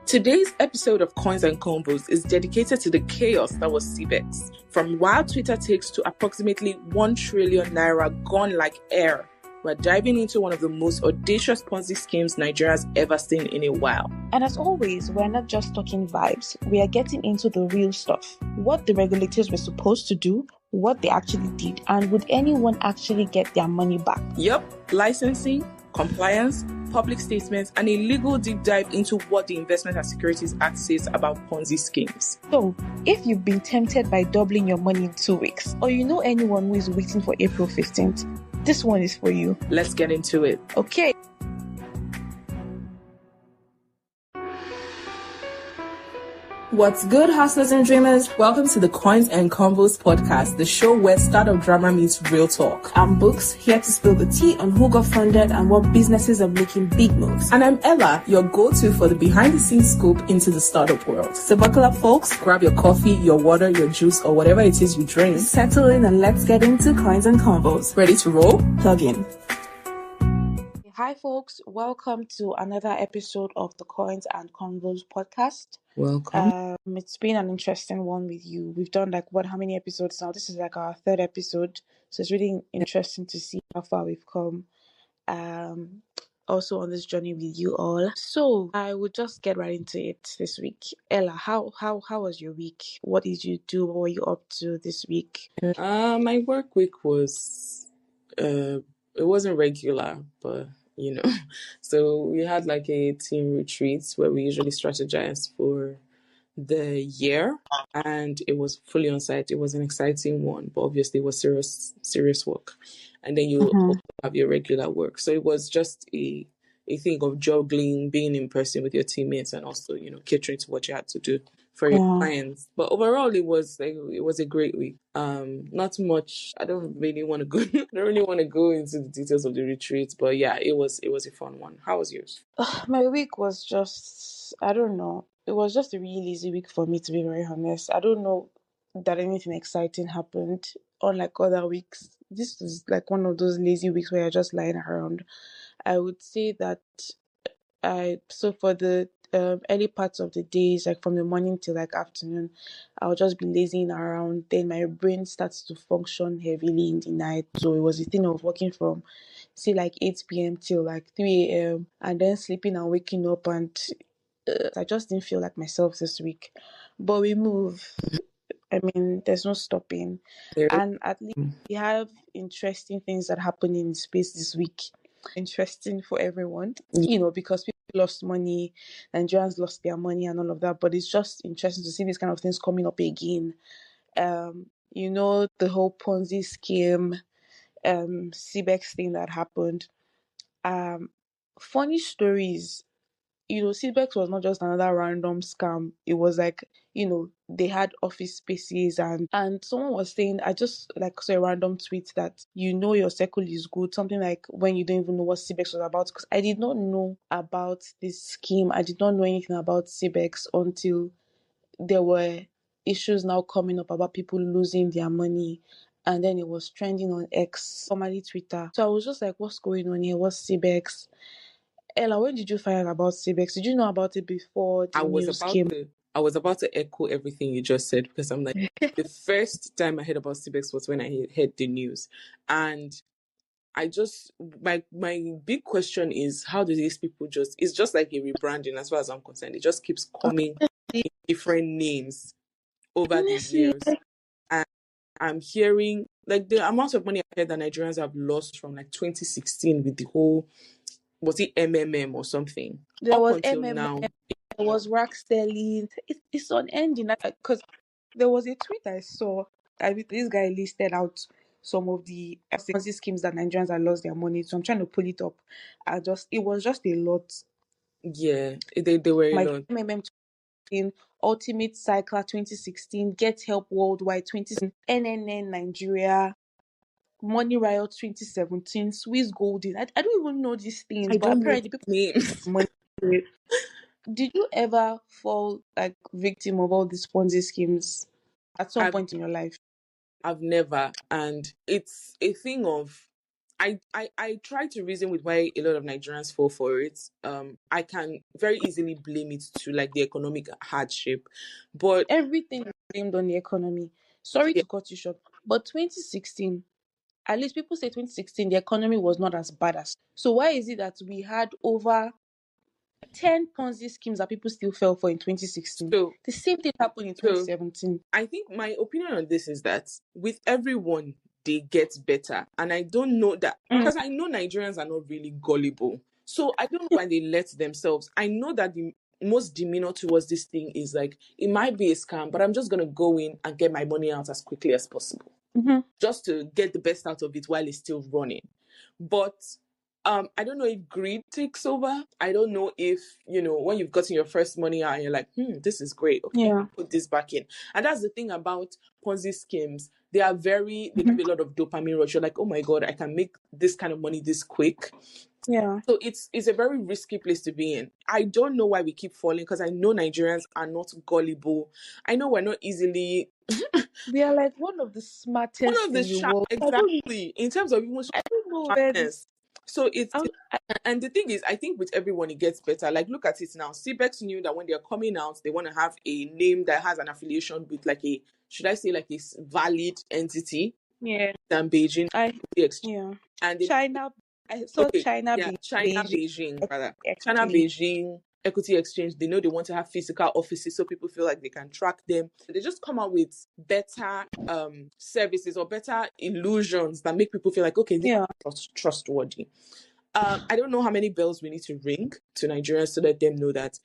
Today's episode of Coins and Combos is dedicated to the chaos that was CBEX. From wild Twitter takes to approximately 1 trillion naira gone like air, we're diving into one of the most audacious Ponzi schemes Nigeria's ever seen in a while. And as always, we're not just talking vibes, we are getting into the real stuff. What the regulators were supposed to do, what they actually did, and would anyone actually get their money back? Yup, licensing, compliance, public statements, and a legal deep dive into what the Investment and Securities Act says about Ponzi schemes. So, if you've been tempted by doubling your money in 2 weeks, or you know anyone who is waiting for April 15th, this one is for you. Let's get into it. Okay. What's good, hustlers and dreamers? Welcome to the Coins and Convos podcast, the show where startup drama meets real talk. I'm Books, here to spill the tea on who got funded and what businesses are making big moves. And I'm Ella, your go-to for the behind-the-scenes scoop into the startup world. So buckle up, folks. Grab your coffee, your water, your juice, or whatever it is you drink. Settle in and let's get into Coins and Convos. Ready to roll? Plug in. Hi, folks. Welcome to another episode of the Coins and Convos podcast. Welcome. It's been an interesting one with you. We've done how many episodes now? This is our third episode, so it's really interesting to see how far we've come. Also on this journey with you all. So I would just get right into it this week. Ella, how was your week? What did you do? What were you up to this week? My work week was it wasn't regular, but so we had a team retreat where we usually strategize for the year, and it was fully on site. It was an exciting one, but obviously it was serious work. And then you also have your regular work. So it was just a thing of juggling, being in person with your teammates, and also, catering to what you had to do for your clients. But overall, it was a great week. Not much. I don't really want to go. I don't really want to go into the details of the retreat, but yeah, it was a fun one. How was yours? My week was just, I don't know. It was just a really lazy week for me, to be very honest. I don't know that anything exciting happened, unlike other weeks. This was one of those lazy weeks where you're just lying around. I would say that for the early parts of the days, from the morning till afternoon, I'll just be lazing around. Then my brain starts to function heavily in the night. So it was a thing of working from, say, 8 p.m. till 3 a.m. and then sleeping and waking up, and I just didn't feel like myself this week. But we move. I mean, there's no stopping. And at least we have interesting things that happen in space this week. Interesting for everyone, because people lost money, Nigerians lost their money and all of that. But it's just interesting to see these kind of things coming up again. The whole Ponzi scheme, CBEX thing that happened. Funny stories. CBEX was not just another random scam. It was they had office spaces, and someone was saying, I just saw a random tweet that your circle is good, something like when you don't even know what CBEX was about, because I did not know about this scheme. I did not know anything about CBEX until there were issues now coming up about people losing their money, and then it was trending on X, formerly Twitter. So I was just like, what's going on here? What's CBEX? Ella, when did you find out about CBEX? Did you know about it before the news came? I was about to echo everything you just said, because I'm the first time I heard about CBEX was when I heard the news. And I just, my big question is, how do these people it's just like a rebranding as far as I'm concerned. It just keeps coming in different names over the years. And I'm hearing, the amount of money I heard that Nigerians have lost from 2016 with the whole, was it MMM or something? There was MMM, now. There was rack selling. It's unending. Because there was a tweet I saw. This guy listed out some of the Ponzi schemes that Nigerians have lost their money. So I'm trying to pull it up. It was just a lot. Yeah, they were a lot. MMM 2016, Ultimate Cycler 2016, Get Help Worldwide 2016, NNN Nigeria, Money Riot 2017, Swiss Golden. I don't even know these things, but apparently people names. Did you ever fall victim of all these Ponzi schemes at some point in your life? I've never, and it's a thing of, I try to reason with why a lot of Nigerians fall for it. I can very easily blame it to like the economic hardship, but Everything is blamed on the economy. Sorry yeah, to cut you short, but 2016, at least people say 2016, the economy was not as bad as. So why is it that we had over 10 Ponzi schemes that people still fell for in 2016? so The same thing happened in so 2017. I think my opinion on this is that with everyone they get better, and I don't know that Mm, because I know Nigerians are not really gullible, so I don't know why they let themselves. I know that the most demeanor towards this thing is like it might be a scam, but I'm just gonna go in and get my money out as quickly as possible, mhm. just to get the best out of it while it's still running. But I don't know if greed takes over. I don't know if, when you've gotten your first money out and you're like, this is great. Okay, Yeah. put this back in. And that's the thing about Ponzi schemes. They Mhm. give a lot of dopamine rush. You're like, oh my God, I can make this kind of money this quick. Yeah. So it's a very risky place to be in. I don't know why we keep falling because I know Nigerians are not gullible. I know we're not easily We are like one of the one of smartest the in the sharp world. exactly in terms of even I don't know where this. smartness. So I, and the thing is, I think with everyone it gets better. Like look at it now. CBEX knew that when they're coming out, they want to have a name that has an affiliation with like a should I say like this valid entity yeah. than Beijing I the exchange. yeah. And they China. I saw okay, China yeah, China Beijing Beijing rather. China exchange. Beijing Equity Exchange, they know they want to have physical offices so people feel like they can track them. They just come out with better services or better illusions that make people feel like okay, this Yeah. is trustworthy. I don't know how many bells we need to ring to Nigerians to let them know that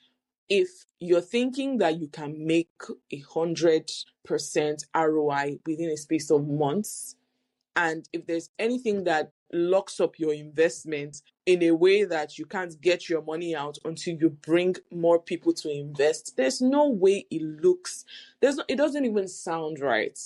if you're thinking that you can make 100% ROI within a space of months, and if there's anything that locks up your investment in a way that you can't get your money out until you bring more people to invest, there's no way it looks, it doesn't even sound right.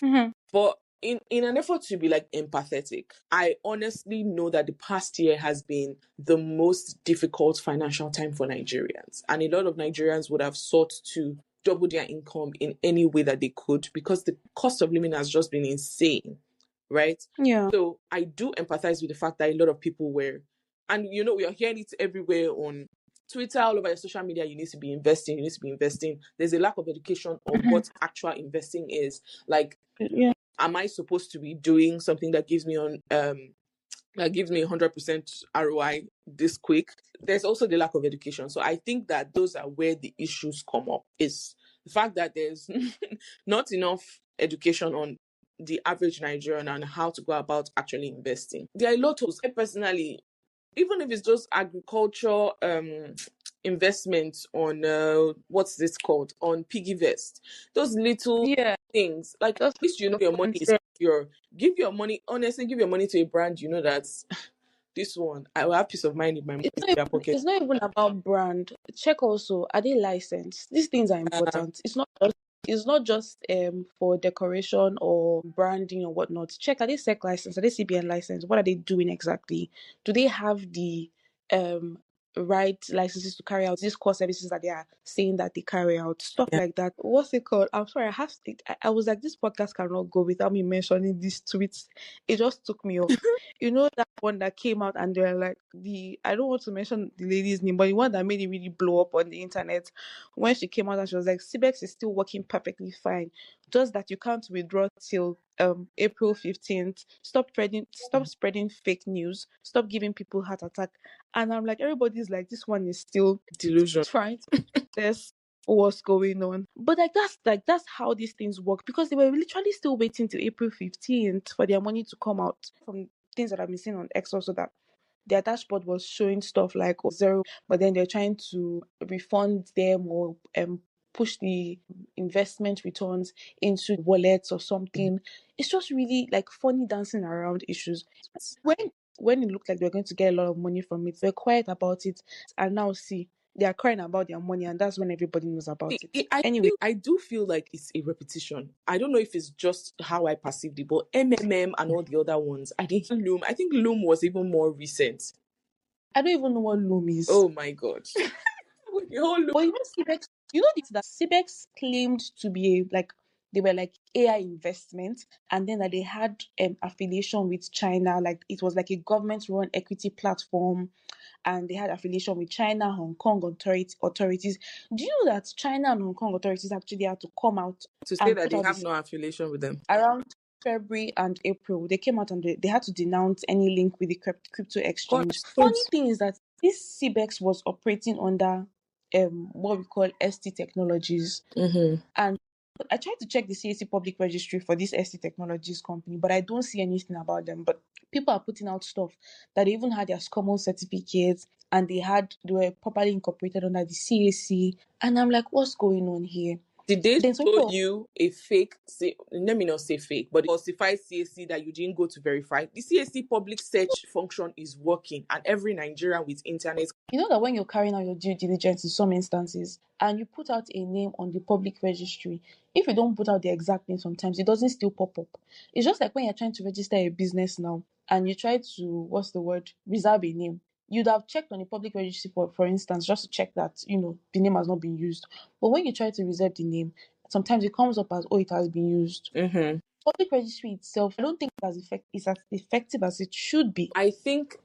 Mm-hmm. But in an effort to be like empathetic, I honestly know that the past year has been the most difficult financial time for Nigerians. And a lot of Nigerians would have sought to double their income in any way that they could because the cost of living has just been insane, right? Yeah. So I do empathize with the fact that a lot of people were, and we are hearing it everywhere on Twitter, all over your social media, you need to be investing, you need to be investing. There's a lack of education on Mhm. what actual investing is. Like, Yeah. am I supposed to be doing something that gives me 100% ROI this quick? There's also the lack of education. So I think that those are where the issues come up, is the fact that there's not enough education on the average Nigerian and how to go about actually investing. There are a lot of, I personally, even if it's just agriculture investments on what's this called, on piggyvest, those little Yeah. things, like at Just least you know look your money is into secure. Give your money, honestly, give your money to a brand you know that this one I will have peace of mind in my money it's in not their even pocket. it's not even about brand. Check also, are they licensed? These things are uh, important. It's not just for decoration or branding or whatnot. Check, are they SEC licensed? Are they CBN licensed? What are they doing exactly? Do they have the um right licenses to carry out these core services that they are saying that they carry out? Stuff yeah. like that. What's it called? I'm sorry, I was like, this podcast cannot go without me mentioning these tweets. It just took me off. You know that one that came out and they're like, the I don't want to mention the lady's name, but the one that made it really blow up on the internet when she came out and she was like, CBEX is still working perfectly fine, just that you can't withdraw till April 15th. Stop spreading fake news, stop giving people heart attack. And I'm like, everybody's like, this one is still Delusion. trying to assess what's going on. But that's how these things work, because they were literally still waiting till April 15th for their money to come out. From things that I've been seeing on X also, that their dashboard was showing stuff like zero, but then they're trying to refund them or push the investment returns into wallets or something. It's just really like funny dancing around issues. When when it looked like they were going to get a lot of money from it, they're quiet about it, and now see, they are crying about their money, and that's when everybody knows about it. Anyway, I do feel like it's a repetition. I don't know if it's just how I perceived it, but MMM and all the other ones, I think Loom. I think Loom was even more recent. I don't even know what Loom is. Oh my god, the whole Loom. But you know CBEX, you know this, that CBEX claimed to be like they were like AI investments, and then that they had affiliation with China, like it was like a government-run equity platform, and they had affiliation with China, Hong Kong authorities. Do you know that China and Hong Kong authorities actually had to come out To say and that put they out have this no affiliation with them. around February and April? They came out and they had to denounce any link with the crypto Of exchange. course. Funny thing is that this CBEX was operating under what we call ST Technologies, Mm-hmm. and I tried to check the CAC public registry for this ST Technologies company, but I don't see anything about them. But people are putting out stuff that they even had their common certificates, and they were properly incorporated under the CAC. And I'm like, what's going on here? Did they Then some show people, you a fake, let me not say fake, but falsified CAC that you didn't go to verify? The CAC public search function is working, and every Nigerian with internet. you know that when you're carrying out your due diligence in some instances and you put out a name on the public registry, if you don't put out the exact name, sometimes it doesn't still pop up. It's just like when you're trying to register a business now and you try to, what's the word, reserve a name. You'd have checked on the public registry, for instance, just to check that, the name has not been used. But when you try to reserve the name, sometimes it comes up as, oh, it has been used. Mm-hmm. Public registry itself, I don't think it's as effective as it should be. I think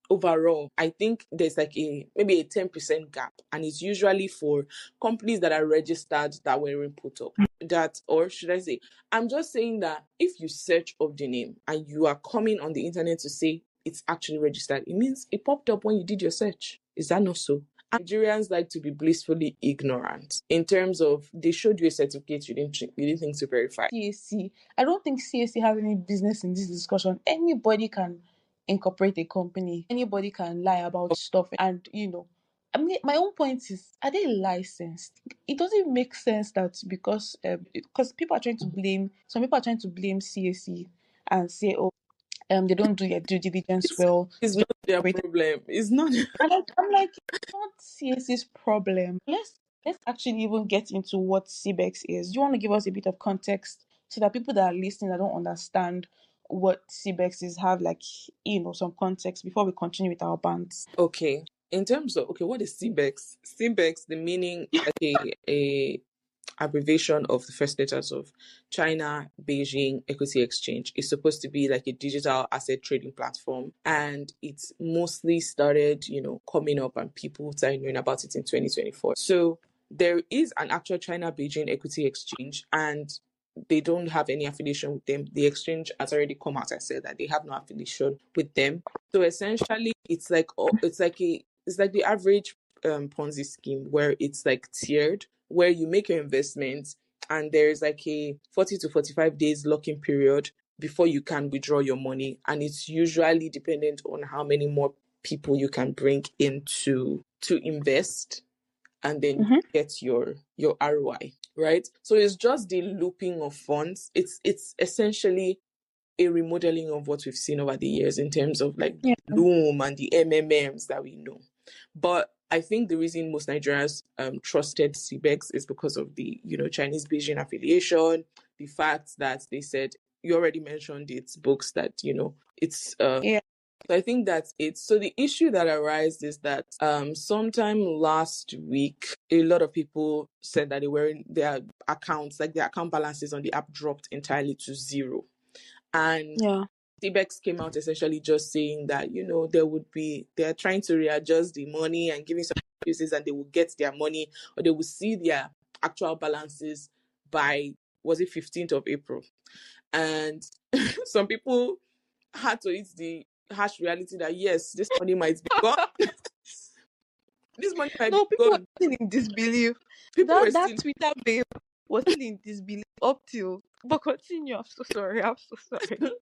overall, I think there's like maybe a 10% gap, and it's usually for companies that are registered that weren't put up. That, or should I say, I'm just saying that if you search up the name and you are coming on the internet to say it's actually registered, it means it popped up when you did your search. Is that not so? Nigerians like to be blissfully ignorant in terms of they showed you a certificate you didn't think to verify. CAC. I don't think CAC has any business in this discussion. Anybody can incorporate a company. Anybody can lie about stuff. And, I mean, my own point is, are they licensed? It doesn't make sense that because people are trying to blame, some people are trying to blame CAC and say, oh, they don't do their due diligence well. It's Just not their operate. problem. It's not. And I'm like, it's not CAC's problem. Let's actually even get into what CBEX is. Do you want to give us a bit of context so that people that are listening that don't understand what CBEX is have like some context before we continue with our bants? Okay. In terms of what is CBEX? CBEX, the meaning is like a abbreviation of the first letters of China Beijing Equity Exchange. It's supposed to be like a digital asset trading platform, and it's mostly started, coming up, and people started knowing about it in 2024. So there is an actual China Beijing Equity Exchange, and they don't have any affiliation with them. The exchange has already come out and said that they have no affiliation with them. So essentially, it's like the average Ponzi scheme where it's like tiered, where you make your investments and there's like a 40 to 45 days lock-in period before you can withdraw your money, and it's usually dependent on how many more people you can bring in to invest, and then get your ROI, right? So it's just the looping of funds. It's essentially a remodeling of what we've seen over the years in terms of like Yeah. Loom and the MMMs that we know. But I think the reason most Nigerians trusted CBEX is because of the Chinese Beijing affiliation, the fact that they said, you already mentioned it, books that it's Yeah. so I think that's it. So the issue that arises is that sometime last week, a lot of people said that their accounts, like their account balances on the app, dropped entirely to zero. And Yeah. CBEX came out essentially just saying that, they're trying to readjust the money and giving some excuses, and they will get their money, or they will see their actual balances by, was it 15th of April? And some people had to eat the harsh reality that, yes, this money might be gone. This money might No, be people were gone. still in disbelief. People were That still, Twitter babe was still in disbelief up till. But continue. I'm so sorry.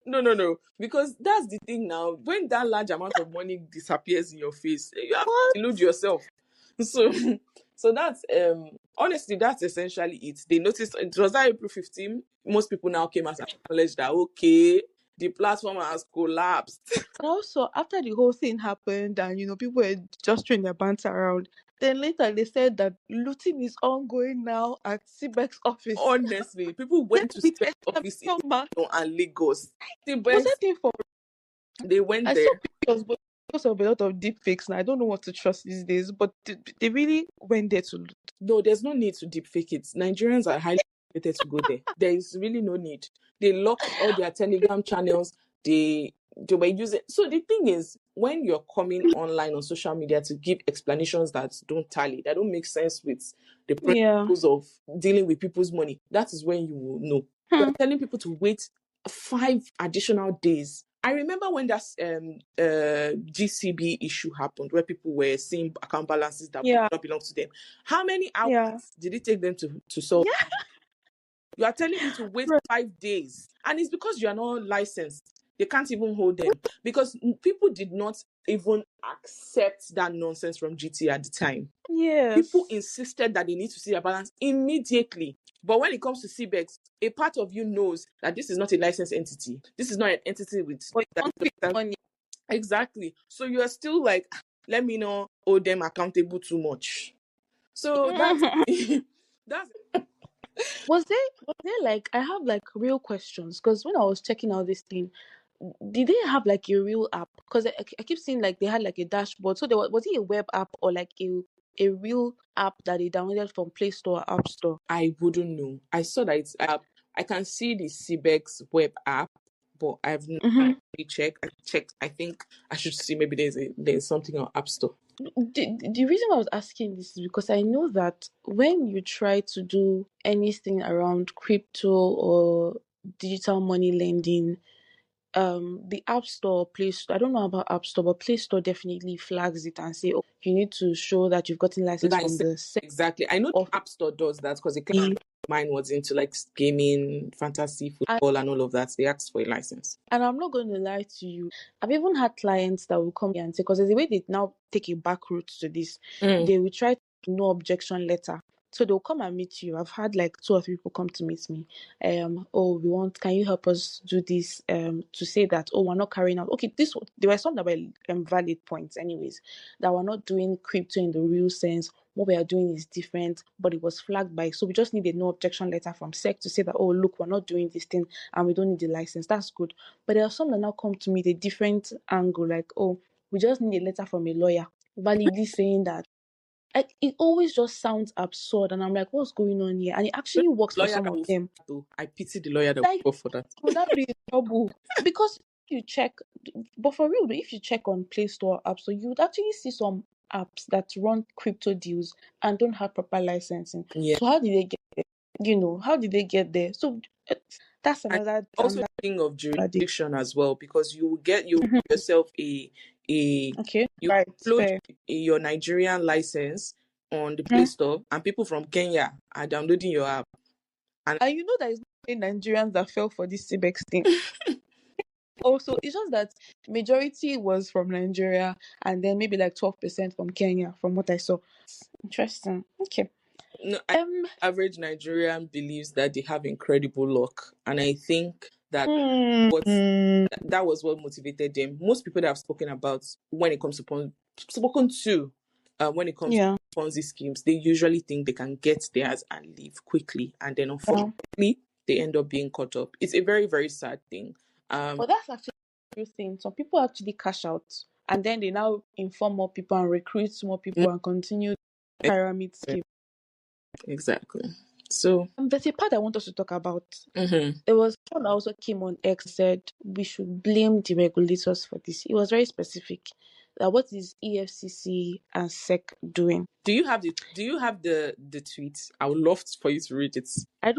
no, because that's the thing now. When that large amount of money disappears in your face, you have What? to delude yourself. So, so that's honestly, that's essentially it. They noticed it was that April 15. Most people now came out and acknowledged that, okay, the platform has collapsed. And also, after the whole thing happened, and people were just throwing their banter around, then later they said that looting is ongoing now at CBEX office. Honestly, people Then went to with CBEX office in exclamation mark. Ibadan and Lagos. Was that CBEX, thing for? they went I saw there. pictures, but because of a lot of deep fakes now, I don't know what to trust these days. But they really went there to. No, there's no need to deep fake it. Nigerians are highly motivated to go there. There is really no need. They locked all their Telegram channels. They were using. So the thing is, when you're coming online on social media to give explanations that don't tally, that don't make sense with the Yeah. principles of dealing with people's money, that is when you will know. You're telling people to wait 5 additional days. I remember when that GCB issue happened, where people were seeing account balances that Yeah. did not belong to them. How many hours Yeah. did it take them to solve? You are telling me to wait 5 days, and it's because you are not licensed. They can't even hold them because people did not even accept that nonsense from GT at the time. Yes. People insisted that they need to see their balance immediately. But when it comes to CBEX, a part of you knows that this is not a licensed entity. This is not an entity with But you want quick money. Exactly. So you are still like, let me not hold them accountable too much. So that's that's Was there like, I have like real questions, because when I was checking out this thing, did they have like a real app? Because I keep seeing like they had like a dashboard. So there was it a web app or like a real app that they downloaded from Play Store or App Store? I wouldn't know. I saw that it's I can see the CBEX web app, but I've not really checked. I think I should see maybe there's something on App Store. The reason I was asking this is because I know that when you try to do anything around crypto or digital money lending, the App Store, Play Store, I don't know about App Store, but Play Store definitely flags it and say, oh, you need to show that you've gotten license from the Exactly. I know the App Store does that because a client of mine was into like gaming, fantasy, football, and all of that. They asked for a license. And I'm not going to lie to you. I've even had clients that will come here and say, because there's a way they now take a back route to this. They will try to no objection letter. So they'll come and meet you. I've had like 2 or 3 people come to meet me. Can you help us do this? To say that, oh, we're not carrying out. Okay, there were some that were valid points, anyways, that we're not doing crypto in the real sense. What we are doing is different, but it was flagged by. So we just need a no objection letter from SEC to say that, oh, look, we're not doing this thing and we don't need the license. That's good. But there are some that now come to me with a different angle, like, oh, we just need a letter from a lawyer validly saying that. It always just sounds absurd, and I'm like, what's going on here? And it actually works for some of them. I pity the lawyer that Like, will go for that. would that be in trouble? Because you check, but for real, if you check on Play Store apps, so you would actually see some apps that run crypto deals and don't have proper licensing. Yeah. So how did they get there? How did they get there? So that's another. Also, thing of jurisdiction as well, because you get yourself you upload your Nigerian license on the Play Store, and people from Kenya are downloading your app. And you know that it's not Nigerians that fell for this CBEX thing. Also, it's just that majority was from Nigeria, and then maybe like 12% from Kenya, from what I saw. Interesting. Okay. No, average Nigerian believes that they have incredible luck, and I think that that was what motivated them. Most people that I've spoken about when it comes to Ponzi schemes, they usually think they can get theirs and leave quickly, and then unfortunately they end up being caught up. It's a very, very sad thing. But that's actually a true thing. Some people actually cash out, and then they now inform more people and recruit more people and continue the pyramid scheme. Exactly. So there's a part I want us to talk about. There was one that also came on X, said we should blame the regulators for this. It was very specific. What is EFCC and SEC doing? Do you have the tweet? I would love for you to read it. I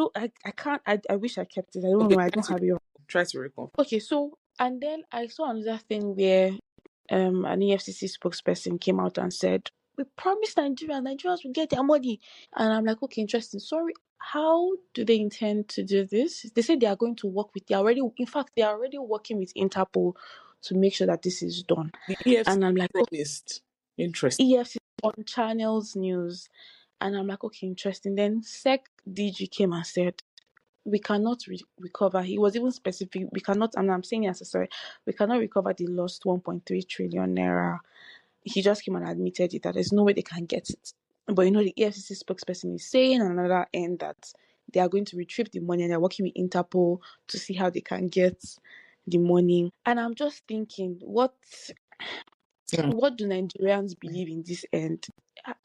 can't. I wish I kept it. I don't know. I don't have it. Try to recall. Okay, so and then I saw another thing where an EFCC spokesperson came out and said, we promised Nigerians will get their money. And I'm like, okay, interesting. Sorry, how do they intend to do this? They said they are going to work with, they are already working with Interpol to make sure that this is done. The EFCC and I'm like, promised. Interesting. EFCC on Channels News. And I'm like, okay, interesting. Then SEC DG came and said, we cannot recover. He was even specific. We cannot, and I'm saying as a sorry, we cannot recover the lost 1.3 trillion naira. He just came and admitted it, that there's no way they can get it. But the EFCC spokesperson is saying on another end that they are going to retrieve the money and they're working with Interpol to see how they can get the money. And I'm just thinking, what what do Nigerians believe in this end?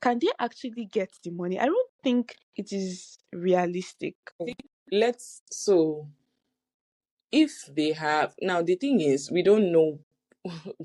Can they actually get the money? I don't think it is realistic. Let's so if they have now, the thing is we don't know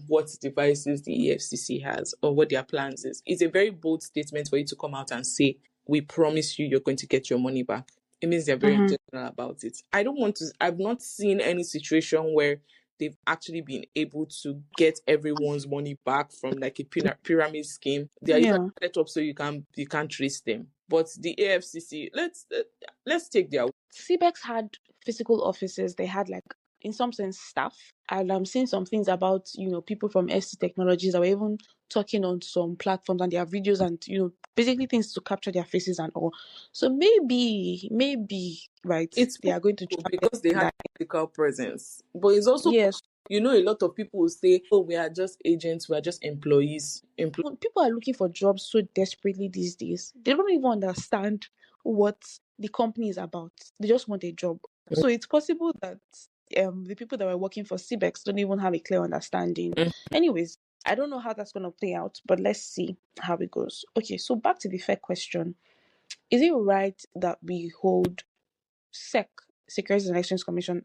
what devices the EFCC has or what their plans is. It's a very bold statement for you to come out and say, we promise you you're going to get your money back. It means they're very intentional about it. I've not seen any situation where they've actually been able to get everyone's money back from like a pyramid scheme. They are usually set up so you can't trace them. But the AFCC, let's take their CBEX had physical offices. They had like, in some sense, staff. And I'm seeing some things about, people from ST Technologies that were even talking on some platforms, and they have videos and, basically things to capture their faces and all. So maybe, right, it's they are going to try because they have physical presence. But it's also, yes. a lot of people will say, oh, we are just agents, we are just employees. People are looking for jobs so desperately these days. They don't even understand what the company is about. They just want a job. So it's possible that the people that were working for CBEX don't even have a clear understanding. Anyways, I don't know how that's going to play out, but let's see how it goes. Okay, so back to the fair question. Is it right that we hold SEC, Securities and Exchange Commission,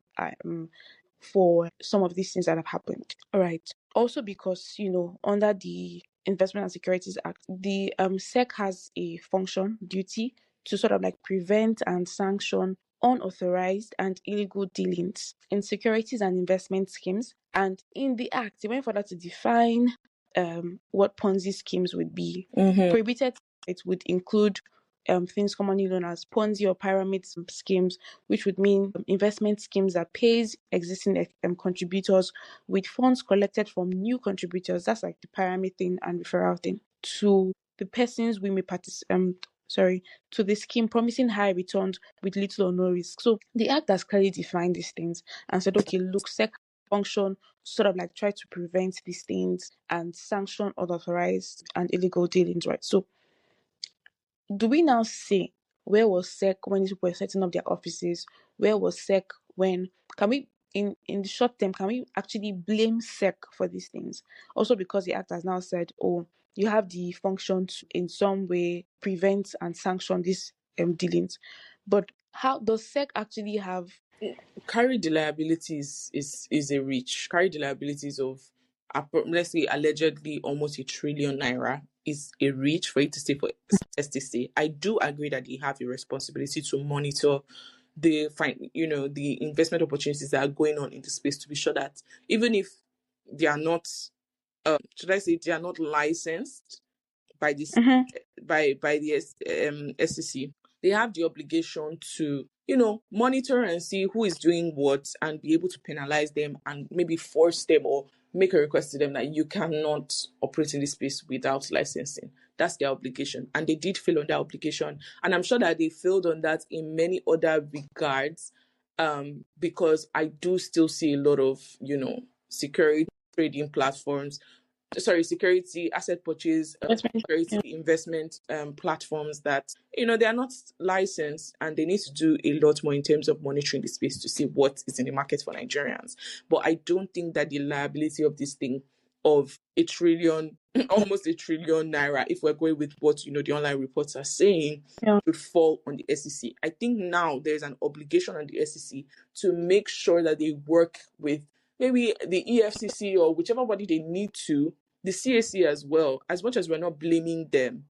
for some of these things that have happened? All right. Also because, under the Investment and Securities Act, the SEC has a function, duty, to sort of like prevent and sanction unauthorized and illegal dealings in securities and investment schemes. And in the act, it went further to define what Ponzi schemes would be. Prohibited, it would include things commonly known as Ponzi or pyramid schemes, which would mean investment schemes that pays existing contributors with funds collected from new contributors. That's like the pyramid thing and referral thing, to the persons we may to the scheme, promising high returns with little or no risk. So the Act has clearly defined these things and said, okay, look, SEC function sort of like try to prevent these things and sanction unauthorized and illegal dealings, right? So do we now say, where was SEC when these people were setting up their offices? Where was SEC when, can we, in the short term, can we actually blame SEC for these things? Also because the Act has now said, oh, you have the function to in some way prevent and sanction these dealings. But how does SEC actually have... Carry the liabilities is a reach. Carry the liabilities of, let's say, allegedly almost £1 trillion is a reach for it to stay for STC. I do agree that they have a responsibility to monitor the the investment opportunities that are going on in the space, to be sure that even if they are not, should I say, they are not licensed by this by the SEC, they have the obligation to monitor and see who is doing what and be able to penalize them and maybe force them or make a request to them that you cannot operate in this space without licensing. That's their obligation, and they did fail on that obligation, and I'm sure that they failed on that in many other regards, because I do still see a lot of security trading platforms, security asset purchase, security investment platforms that they are not licensed, and they need to do a lot more in terms of monitoring the space to see what is in the market for Nigerians. But I don't think that the liability of this thing of $1 trillion, almost £1 trillion, if we're going with what the online reports are saying, should fall on the SEC. I think now there's an obligation on the SEC to make sure that they work with maybe the EFCC or whichever body they need to, the CAC as well. As much as we're not blaming them,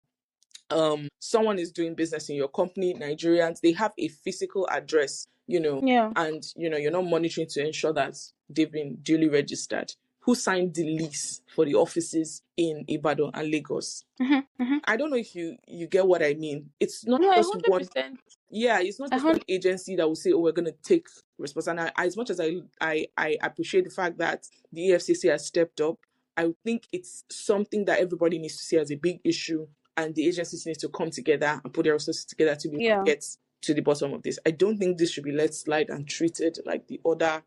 someone is doing business in your company, Nigerians, they have a physical address, and you're not monitoring to ensure that they've been duly registered. Who signed the lease for the offices in Ibadan and Lagos? I don't know if you get what I mean. It's not just 100%. It's not just one agency that will say, oh, we're going to take responsibility. And as much as I appreciate the fact that the EFCC has stepped up, I think it's something that everybody needs to see as a big issue, and the agencies need to come together and put their resources together to be able to get to the bottom of this. I don't think this should be let slide and treated like the other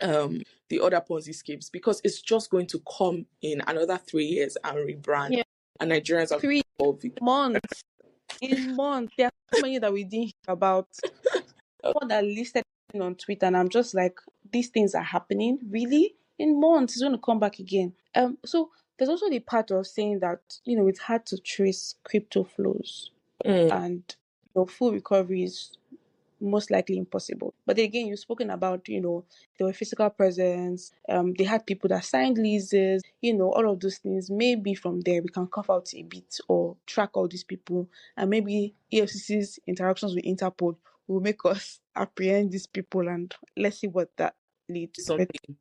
Ponzi schemes, because it's just going to come in another 3 years and rebrand, and Nigerians are 3 months. In months, there are so many that we didn't hear about. One that listed on Twitter, and I'm just like, these things are happening really in months. It's going to come back again. So there's also the part of saying that, it's hard to trace crypto flows, Mm. and full recovery is most likely impossible. But again, you've spoken about, there were physical presence, they had people that signed leases, all of those things. Maybe from there we can carve out a bit or track all these people, and maybe EFCC's interactions with Interpol will make us apprehend these people, and let's see what that leads. But Something.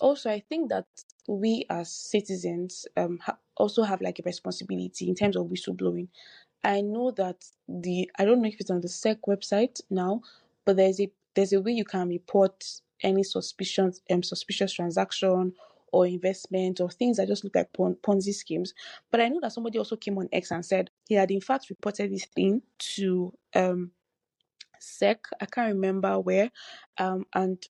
also, I think that we as citizens also have like a responsibility in terms of whistleblowing. I know that I don't know if it's on the SEC website now, but there's a way you can report any suspicious transaction or investment or things that just look like Ponzi schemes. But I know that somebody also came on X and said he had in fact reported this thing to SEC. I can't remember where, and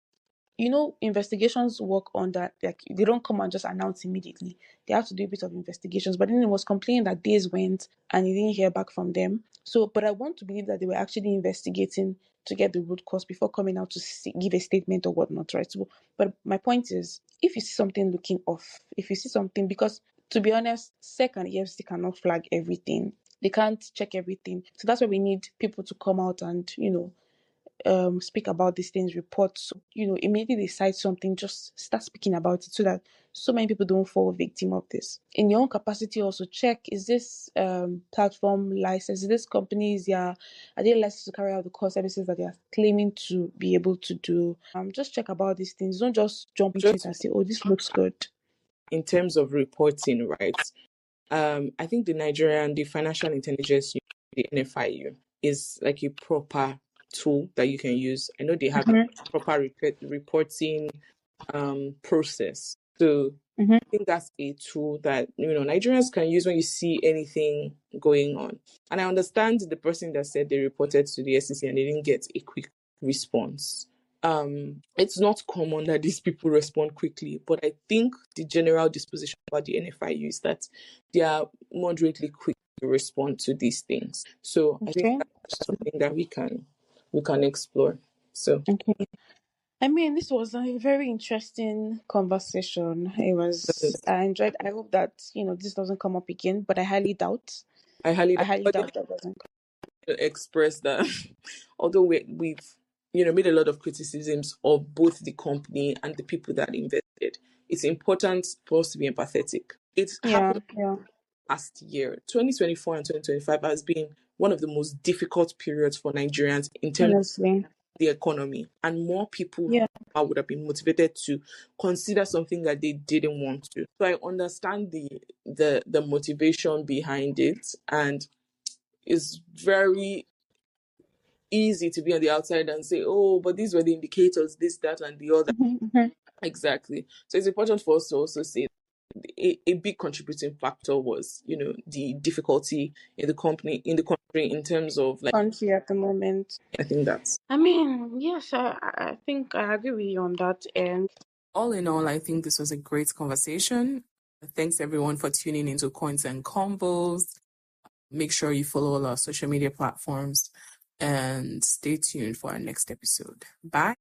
investigations work on that. Like, they don't come and just announce immediately. They have to do a bit of investigations. But then it was complaining that days went and he didn't hear back from them. So, but I want to believe that they were actually investigating to get the root cause before coming out to give a statement or whatnot, right? So, but my point is, if you see something looking off, if you see something, because to be honest, SEC and EFC cannot flag everything. They can't check everything. So that's why we need people to come out and, speak about these things, reports, immediately they cite something, just start speaking about it so that so many people don't fall victim of this. In your own capacity, also check, is this platform licensed? Is this companies, are they licensed to carry out the core services that they are claiming to be able to do? Just check about these things. Don't just jump into it Just and say, oh, this looks good. in terms of reporting, right? I think the Financial Intelligence Unit, the NFIU, is like a proper tool that you can use. I know they have a proper reporting process. So Mm-hmm. I think that's a tool that Nigerians can use when you see anything going on. And I understand the person that said they reported to the SEC and they didn't get a quick response. It's not common that these people respond quickly, but I think the general disposition about the NFIU is that they are moderately quick to respond to these things. So I think Okay. that's something that we can explore. So Okay. I mean, this was a very interesting conversation. I enjoyed. I hope that, this doesn't come up again, but I highly doubt. I highly I doubt, highly but doubt that doesn't come. express that although we've made a lot of criticisms of both the company and the people that invested, it's important for us to be empathetic. It Yeah, happened yeah, last year. 2024 and 2025 has been one of the most difficult periods for Nigerians in terms of honestly. the economy, and more people Yeah. would have been motivated to consider something that they didn't want to. So I understand the motivation behind it, and it's very easy to be on the outside and say, oh, but these were the indicators, this, that, and the other. Mhm. Exactly. So it's important for us to also say a big contributing factor was, the difficulty in the country in terms of like, Country at the moment. I think that's I mean, yes, I think I agree with you on that. And all in all. I think this was a great conversation. Thanks everyone for tuning into Coins and Combos. Make sure you follow all our social media platforms and stay tuned for our next episode. Bye.